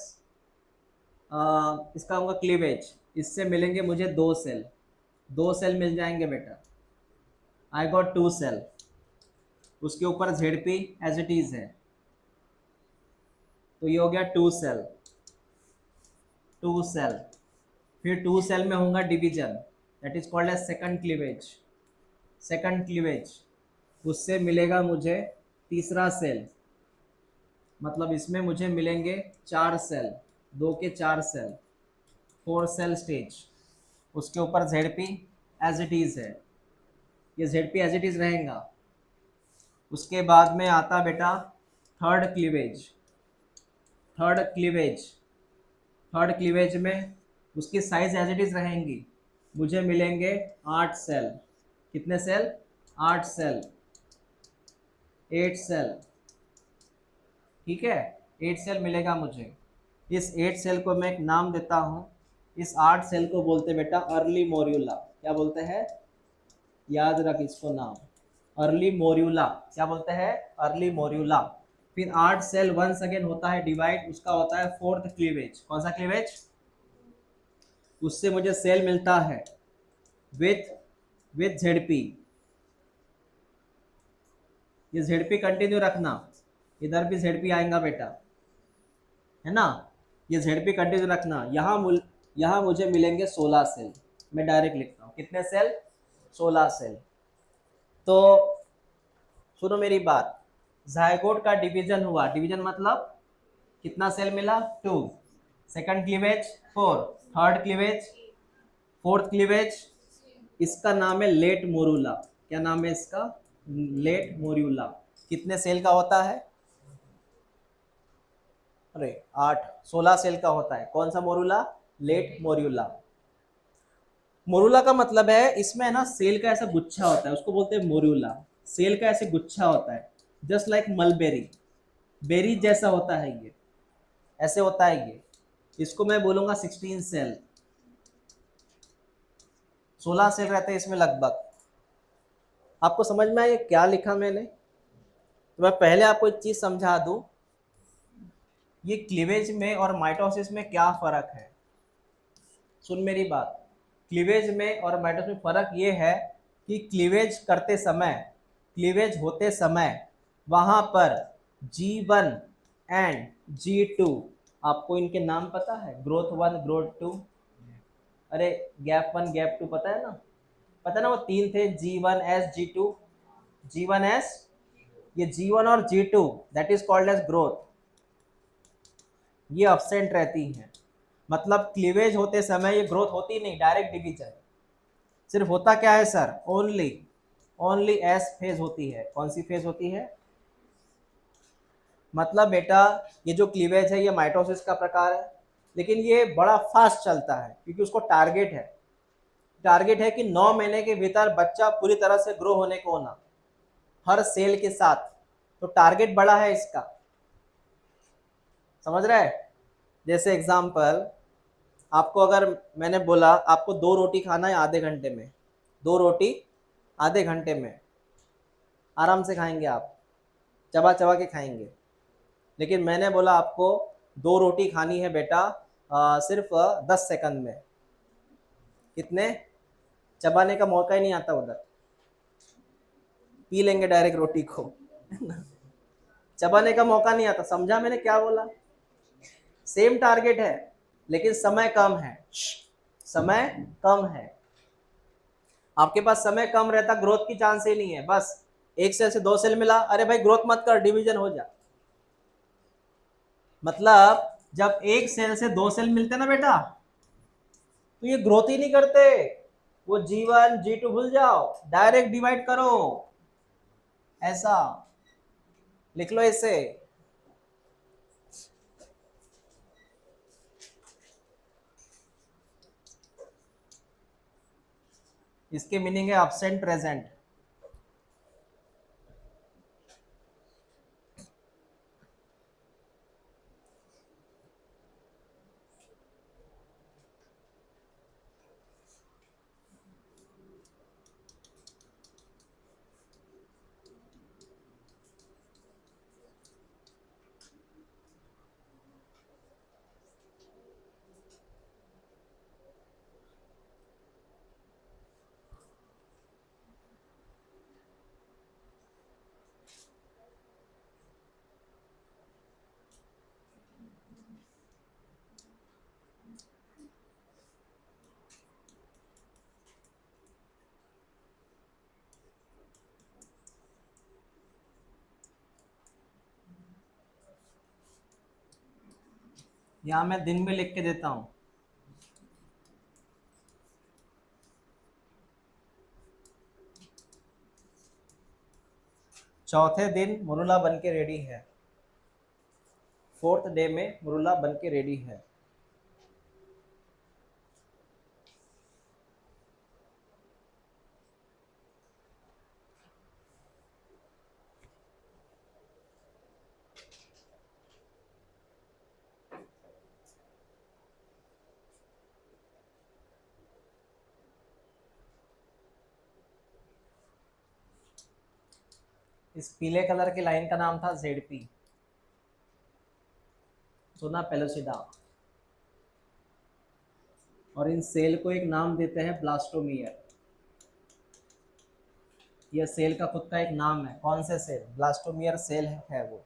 इसका होगा क्लीवेज। इससे मिलेंगे मुझे दो सेल। दो सेल मिल जाएंगे बेटा। I got two cell. उसके ऊपर जेडपी एज इट इज है, तो ये हो गया टू सेल। Two cell. फिर टू सेल में होगा division, that is called as second cleavage. Second cleavage. उससे मिलेगा मुझे तीसरा सेल, मतलब इसमें मुझे मिलेंगे चार सेल। दो के चार सेल, फोर सेल स्टेज। उसके ऊपर जेडपी एज इट इज है, ये जेडपी एज इट इज रहेगा। उसके बाद में आता बेटा third cleavage. Third cleavage. Third cleavage में उसकी साइज एज इट इज रहेंगी। मुझे मिलेंगे 8 सेल। कितने सेल? 8 सेल। 8 सेल। ठीक है, 8 सेल मिलेगा मुझे। इस 8 सेल को मैं एक नाम देता हूँ। इस 8 सेल को बोलते बेटा अर्ली मोर्यूला। क्या बोलते हैं? याद रख इसको नाम, अर्ली मोर्यूला। क्या बोलते हैं? अर्ली मोर्यूला। फिर 8 सेल वंस अगेन होता है डिवाइड, उसका होता है फोर्थ क्लीवेज। कौन सा क्लीवेज? उससे मुझे सेल मिलता है विथ विथ जेडपी। ये जेडपी कंटिन्यू रखना, इधर भी जेडपी आएगा बेटा, है ना। ये जेडपी कंटिन्यू रखना। यहाँ मुझे मिलेंगे 16 सेल। मैं डायरेक्ट लिखता हूँ, कितने सेल? 16 सेल। तो सुनो मेरी बात, जायगोट का डिवीजन हुआ। डिवीजन मतलब कितना सेल मिला? 2। Second cleavage 4। Third cleavage, fourth cleavage. इसका नाम है लेट मोरूला। क्या नाम है इसका? Late morula. कितने सेल का होता है? अरे 8, 16 सेल का होता है। कौन सा मोरूला? Late morula. मोरूला का मतलब है इसमें है ना, सेल का ऐसा गुच्छा होता है, उसको बोलते हैं मोरूला। सेल का ऐसे गुच्छा होता है, जस्ट लाइक मलबेरी। बेरी जैसा होता है ये, ऐसे होता है ये। इसको मैं बोलूंगा 16 सेल। 16 सेल रहते हैं इसमें लगभग। आपको समझ में आया ये क्या लिखा मैंने? तो मैं पहले आपको एक चीज समझा दूं, ये क्लीवेज में और माइटोसिस में क्या फर्क है। सुन मेरी बात, क्लीवेज में और माइटोसिस में फर्क ये है कि क्लीवेज करते समय, क्लीवेज होते समय वहां पर G1 एंड G2, आपको इनके नाम पता है? Growth 1, growth 2। अरे गैप 1 गैप 2 पता है ना? पता है ना, वो तीन थे, G1S G2। G1S, ये G1 और G2 that is called as growth. ये अब्सेंट रहती हैं, मतलब क्लीवेज होते समय ये ग्रोथ होती नहीं, डायरेक्ट डिवीजन। सिर्फ होता क्या है sir? Only only S phase होती है। कौन सी फेज होती है? मतलब बेटा ये जो क्लीवेज है ये माइटोसिस का प्रकार है, लेकिन ये बड़ा फास्ट चलता है क्योंकि उसको टारगेट है। टारगेट है कि 9 महीने के भीतर बच्चा पूरी तरह से ग्रो होने को होना, हर सेल के साथ। तो टारगेट बड़ा है इसका, समझ रहे हैं? जैसे एग्जाम्पल, आपको अगर मैंने बोला आपको 2 रोटी खाना है आधे घंटे में, 2 रोटी आधे घंटे में आराम से खाएंगे आप, चबा चबा के खाएंगे। लेकिन मैंने बोला आपको 2 रोटी खानी है बेटा सिर्फ 10 सेकंड में। कितने? चबाने का मौका ही नहीं आता उधर, पी लेंगे डायरेक्ट रोटी को। चबाने का मौका नहीं आता। समझा मैंने क्या बोला? सेम टारगेट है लेकिन समय कम है। समय कम है, आपके पास समय कम रहता, ग्रोथ की चांस ही नहीं है। बस 1 सेल से 2 सेल मिला, अरे भाई ग्रोथ मत कर, डिवीजन हो जा। मतलब जब 1 सेल से 2 सेल मिलते ना बेटा, तो ये ग्रोथ ही नहीं करते। वो G1 G2 भूल जाओ, डायरेक्ट डिवाइड करो। ऐसा लिख लो इसे। इसकी मीनिंग है एब्सेंट प्रेजेंट। यहां मैं दिन में लिख के देता हूं। चौथे दिन मुरुला बन के रेडी है। फोर्थ डे में मुरुला बन के रेडी है। इस पीले कलर की लाइन का नाम था जेडपी, जोना पेलोसिडा। और इन सेल को एक नाम देते हैं ब्लास्टोमियर। यह सेल का खुद का एक नाम है। कौन से सेल? ब्लास्टोमियर सेल है वो।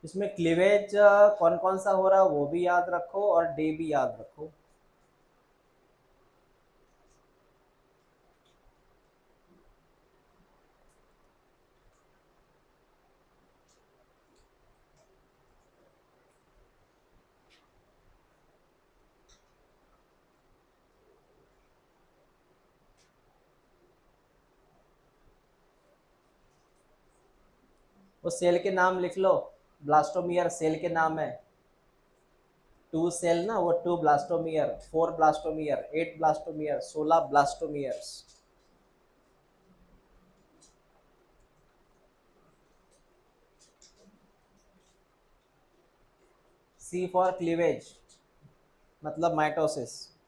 इसमें क्लीवेज कौन कौन सा हो रहा है वो भी याद रखो और डे भी याद रखो। वो सेल के नाम लिख लो। ब्लास्टोमियर सेल के नाम है। टू सेल ना, वो two blastomere, four blastomere, eight blastomere, 16 blastomeres. C for cleavage, मतलब माइटोसिस।